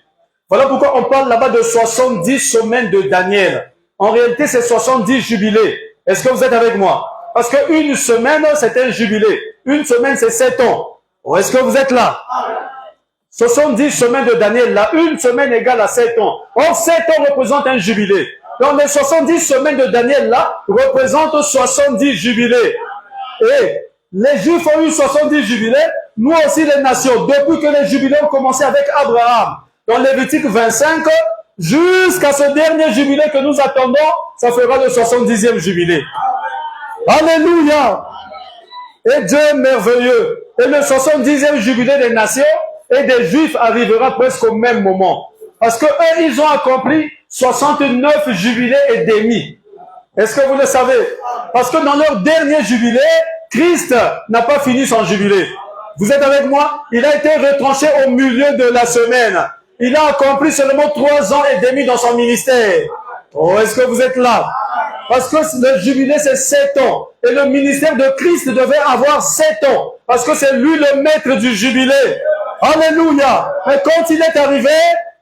Voilà pourquoi on parle là-bas de 70 semaines de Daniel. En réalité, c'est 70 jubilés. Est-ce que vous êtes avec moi? Parce qu'une semaine, c'est un jubilé. Une semaine, c'est 7 ans. Est-ce que vous êtes là? 70 semaines de Daniel, là, une semaine égale à 7 ans. Or, 7 ans représente un jubilé. Donc, les 70 semaines de Daniel, là, représentent 70 jubilés. Et les Juifs ont eu 70 jubilés, nous aussi les nations, depuis que les jubilés ont commencé avec Abraham, dans Lévitique 25, jusqu'à ce dernier jubilé que nous attendons, ça fera le 70e jubilé. Alléluia! Et Dieu est merveilleux. Et le 70e jubilé des nations et des Juifs arrivera presque au même moment. Parce que eux, ils ont accompli 69 jubilés et demi. Est-ce que vous le savez? Parce que dans leur dernier jubilé, Christ n'a pas fini son jubilé. Vous êtes avec moi? Il a été retranché au milieu de la semaine. Il a accompli seulement 3 ans et demi dans son ministère. Oh, est-ce que vous êtes là? Parce que le jubilé, c'est 7 ans. Et le ministère de Christ devait avoir 7 ans. Parce que c'est lui le maître du jubilé. Alléluia. Mais quand il est arrivé,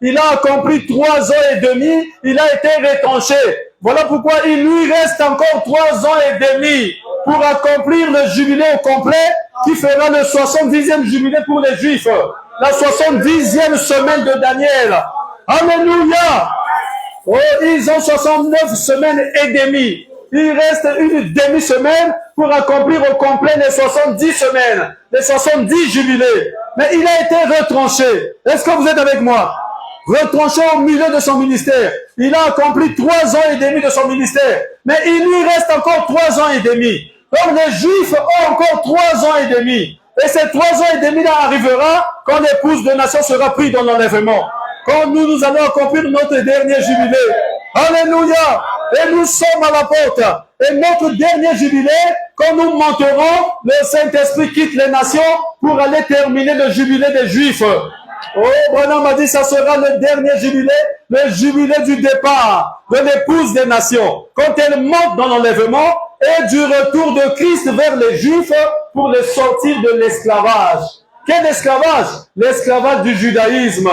il a accompli 3 ans et demi. Il a été retranché. Voilà pourquoi il lui reste encore 3 ans et demi pour accomplir le jubilé au complet qui fera le 70e jubilé pour les Juifs. La 70e semaine de Daniel. Alléluia. Oh, ils ont 69 semaines et demie. Il reste une demi-semaine pour accomplir au complet les 70 semaines, les 70 jubilés. Mais il a été retranché. Est-ce que vous êtes avec moi? Retranché au milieu de son ministère. Il a accompli 3 ans et demi de son ministère. Mais il lui reste encore 3 ans et demi. Donc les Juifs ont encore 3 ans et demi. Et ces 3 ans et demi là arrivera quand l'épouse de nation sera prise dans l'enlèvement. Quand nous allons accomplir notre dernier jubilé. Alléluia. Et nous sommes à la porte. Et notre dernier jubilé, quand nous monterons, le Saint-Esprit quitte les nations pour aller terminer le jubilé des Juifs. Oh, Branham m'a dit ça sera le dernier jubilé, le jubilé du départ de l'épouse des nations. Quand elle monte dans l'enlèvement et du retour de Christ vers les Juifs pour les sortir de l'esclavage. Quel esclavage? L'esclavage du judaïsme.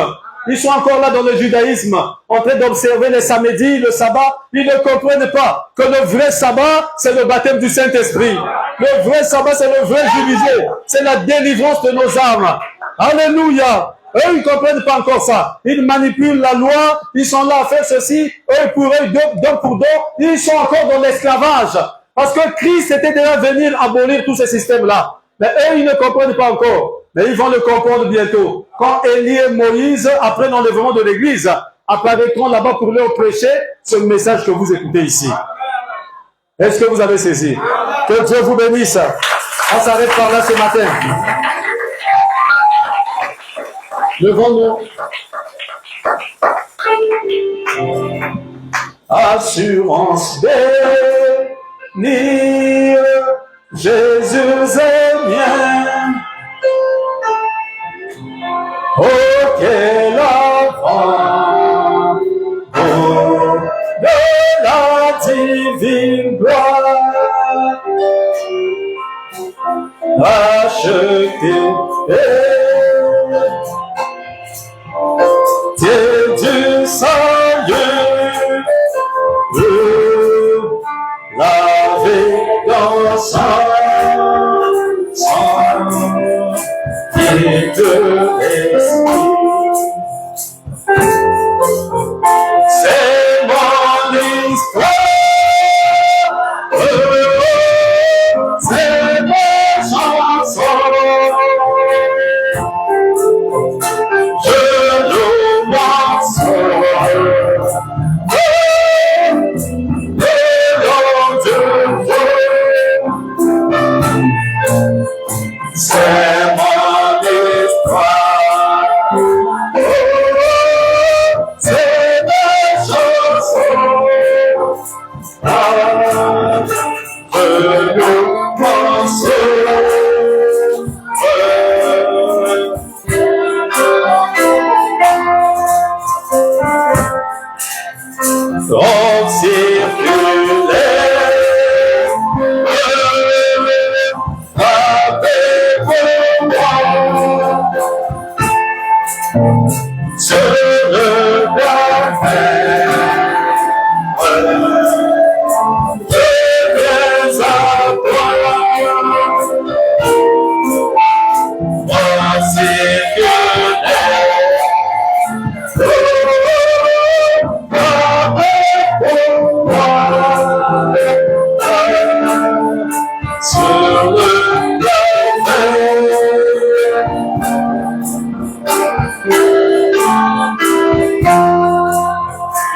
Ils sont encore là dans le judaïsme, en train d'observer les samedis, le sabbat. Ils ne comprennent pas que le vrai sabbat, c'est le baptême du Saint-Esprit. Le vrai sabbat, c'est le vrai jubilé. C'est la délivrance de nos âmes. Alléluia. Eux, ils ne comprennent pas encore ça. Ils manipulent la loi. Ils sont là à faire ceci. Eux pour eux, d'un pour d'autres. Ils sont encore dans l'esclavage. Parce que Christ était déjà venu abolir tous ces systèmes-là. Mais eux, ils ne comprennent pas encore. Mais ils vont le comprendre bientôt. Quand Élie et Moïse, après l'enlèvement de l'Église, apparaîtront là-bas pour leur prêcher ce message que vous écoutez ici. Est-ce que vous avez saisi? Que Dieu vous bénisse. On s'arrête par là ce matin. Levons-nous. Assurance bénie, Jésus est mien. Oh, quel enfant de la divine gloire, acheté Dieu du salut, lavé dans sang et de l'esprit. C'est mon histoire, c'est mes chansons. Je loue mon sort, le nom de Dieu. C'est mon histoire, c'est mes chansons. Je loue mon sort. On circulait avec moi sur le baptême. Je viens à toi. On circulait sur le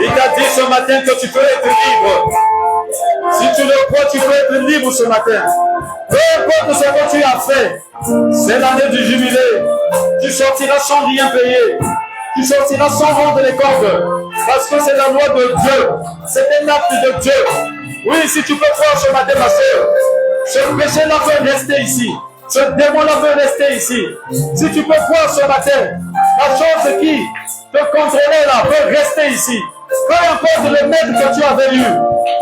Il t'a dit ce matin que tu peux être libre. Si tu le crois, tu peux être libre ce matin. Peu importe ce que tu as fait, c'est l'année du jubilé. Tu sortiras sans rien payer. Tu sortiras sans vendre les cordes. Parce que c'est la loi de Dieu. C'est un acte de Dieu. Oui, si tu peux croire ce matin, ma soeur, ce péché-là peut rester ici. Ce démon-là peut rester ici. Si tu peux croire ce matin, la chose qui te contrôlait là peut rester ici. Peu importe le maître que tu avais eu.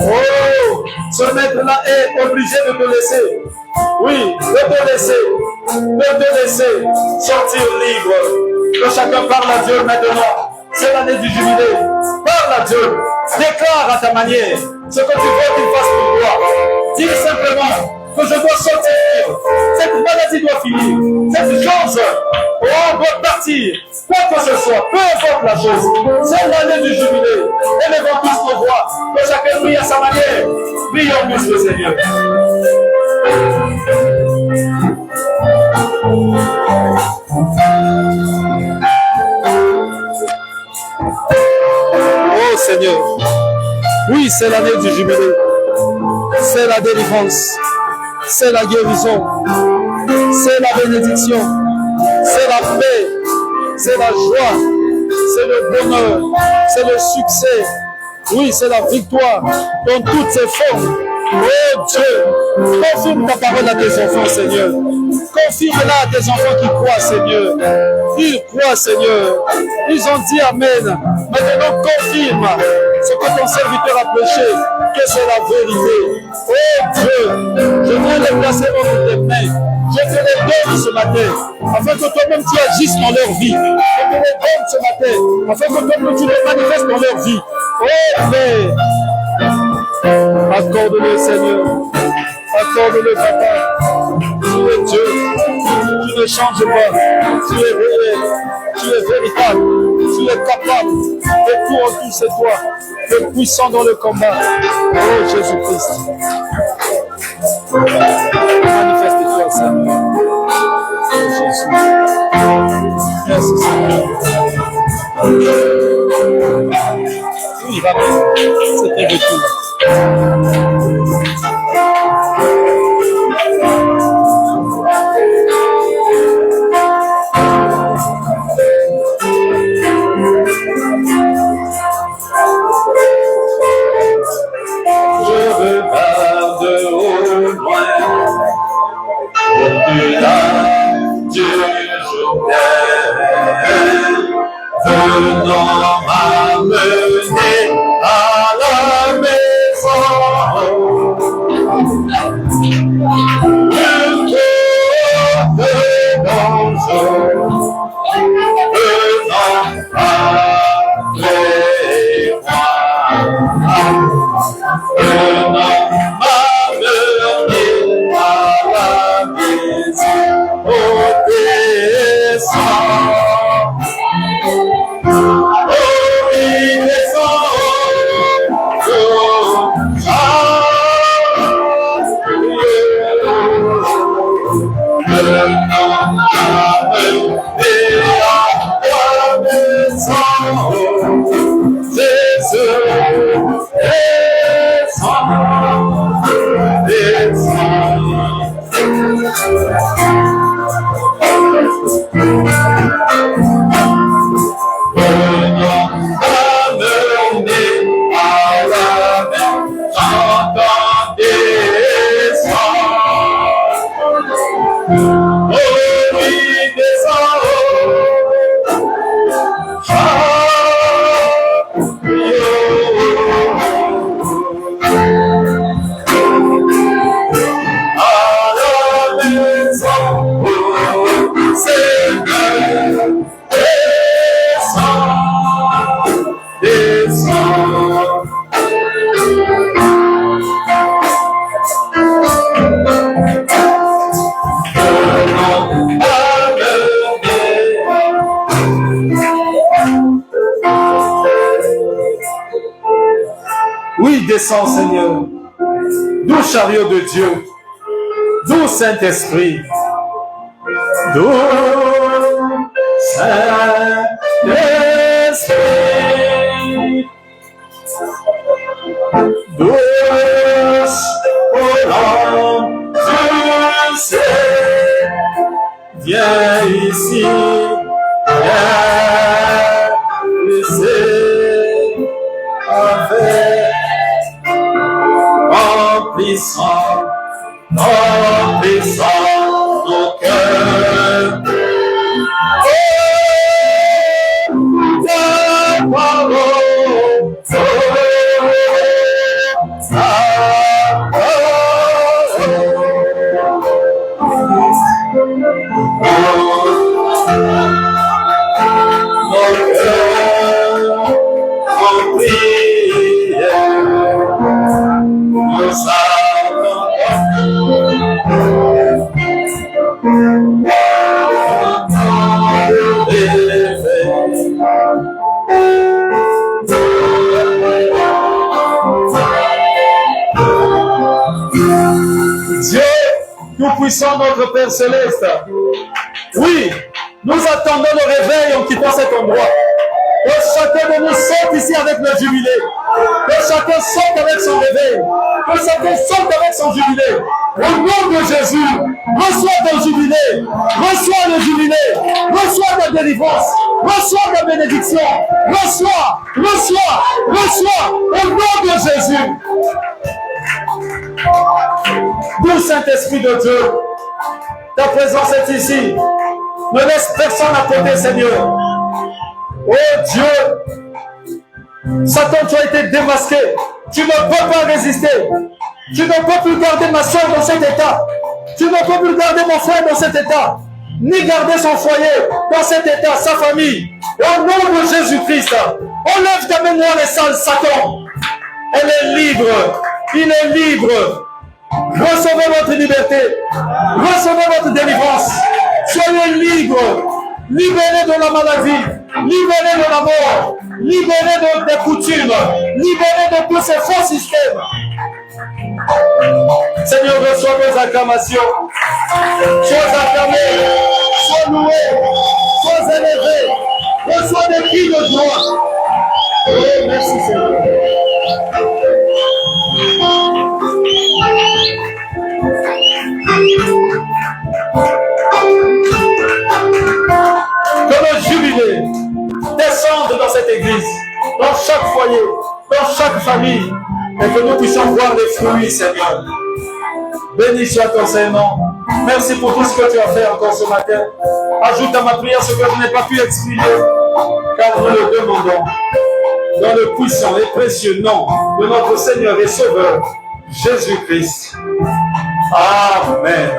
Oh, ce maître-là est obligé de te laisser. Oui, de te laisser sortir libre. Que chacun parle à Dieu maintenant. C'est l'année du jubilé. Parle à Dieu. Déclare à ta manière ce que tu veux qu'il fasse pour toi. Dis simplement que je dois sortir. Cette maladie doit finir. Cette chose doit partir. Quoi que ce soit, peu importe la chose. C'est l'année du jubilé. Élevons tous nos voix. Que chacun prie à sa manière. Prions plus le Seigneur. Oh Seigneur, oui, c'est l'année du jubilé, c'est la délivrance, c'est la guérison, c'est la bénédiction, c'est la paix, c'est la joie, c'est le bonheur, c'est le succès, oui, c'est la victoire dans toutes ses formes, Oh Dieu, confirme ta parole à tes enfants, Seigneur. Confirme-la à tes enfants qui croient, Seigneur. Ils croient, Seigneur. Ils ont dit Amen. Maintenant, confirme ce que ton serviteur a prêché, que c'est la vérité. Oh Dieu, je viens les placer entre tes mains. Je te les donne ce matin, afin que toi-même tu agisses dans leur vie. Je te les donne ce matin, afin que toi-même tu les manifestes dans leur vie. Oh Père, accorde-le Seigneur, accorde-le Papa. Tu es Dieu, tu ne changes pas, tu es réel, tu es véritable, tu es capable, et tout en tout c'est toi, le puissant dans le combat. Oh Jésus-Christ, manifeste-toi Seigneur. Oh Jésus, merci Seigneur. Oui, ramène, c'est tes retours. Je regarde au loin, au-delà du Jourdain, venant m'amener à la maison. Le cœur de danger, venant après moi. Venant m'amener à la maison, oh descend, oh il descend, oh venant m'amener à la maison, Jésus Oui, descends, Seigneur. Doux chariot de Dieu. Doux Saint-Esprit. Doux Saint-Esprit. Douce colombe du ciel. Viens ici. Viens ici. Avec remplissant nos cœurs. Oh, ta parole, ta nos cœurs remplis. Nous Dieu, tout-puissant, notre Père Céleste, oui, nous attendons le réveil en quittant cet endroit. Que chacun de nous saute ici avec le jubilé. Que chacun saute avec son réveil. Que chacun saute avec son jubilé. Au nom de Jésus, reçois ton jubilé. Reçois le jubilé. Reçois ta délivrance. Reçois ta bénédiction. Reçois. Au nom de Jésus. Doux Saint-Esprit de Dieu, ta présence est ici. Ne laisse personne à côté, Seigneur. Oh Dieu, Satan, tu as été démasqué. Tu ne peux pas résister. Tu ne peux plus garder ma soeur dans cet état. Tu ne peux plus garder mon frère dans cet état. Ni garder son foyer dans cet état, sa famille. Au nom de Jésus-Christ, enlève ta mémoire et sale, Satan. Elle est libre. Il est libre. Recevez votre liberté. Recevez votre délivrance. Soyez libres. Libérés de la maladie. Libérés de la mort. Libérés des coutumes. Libérés de tous ces faux systèmes. Seigneur, reçois nos acclamations. Sois acclamé. Sois loué. Sois élevé. Reçois des cris de joie. Oh, merci Seigneur. Que le jubilé descende dans cette église, dans chaque foyer, dans chaque famille, et que nous puissions voir les fruits, Seigneur. Béni soit ton Seigneur. Merci pour tout ce que tu as fait encore ce matin. Ajoute à ma prière ce que je n'ai pas pu exprimer, car nous le demandons dans le puissant et précieux nom de notre Seigneur et Sauveur, Jésus-Christ. Amen.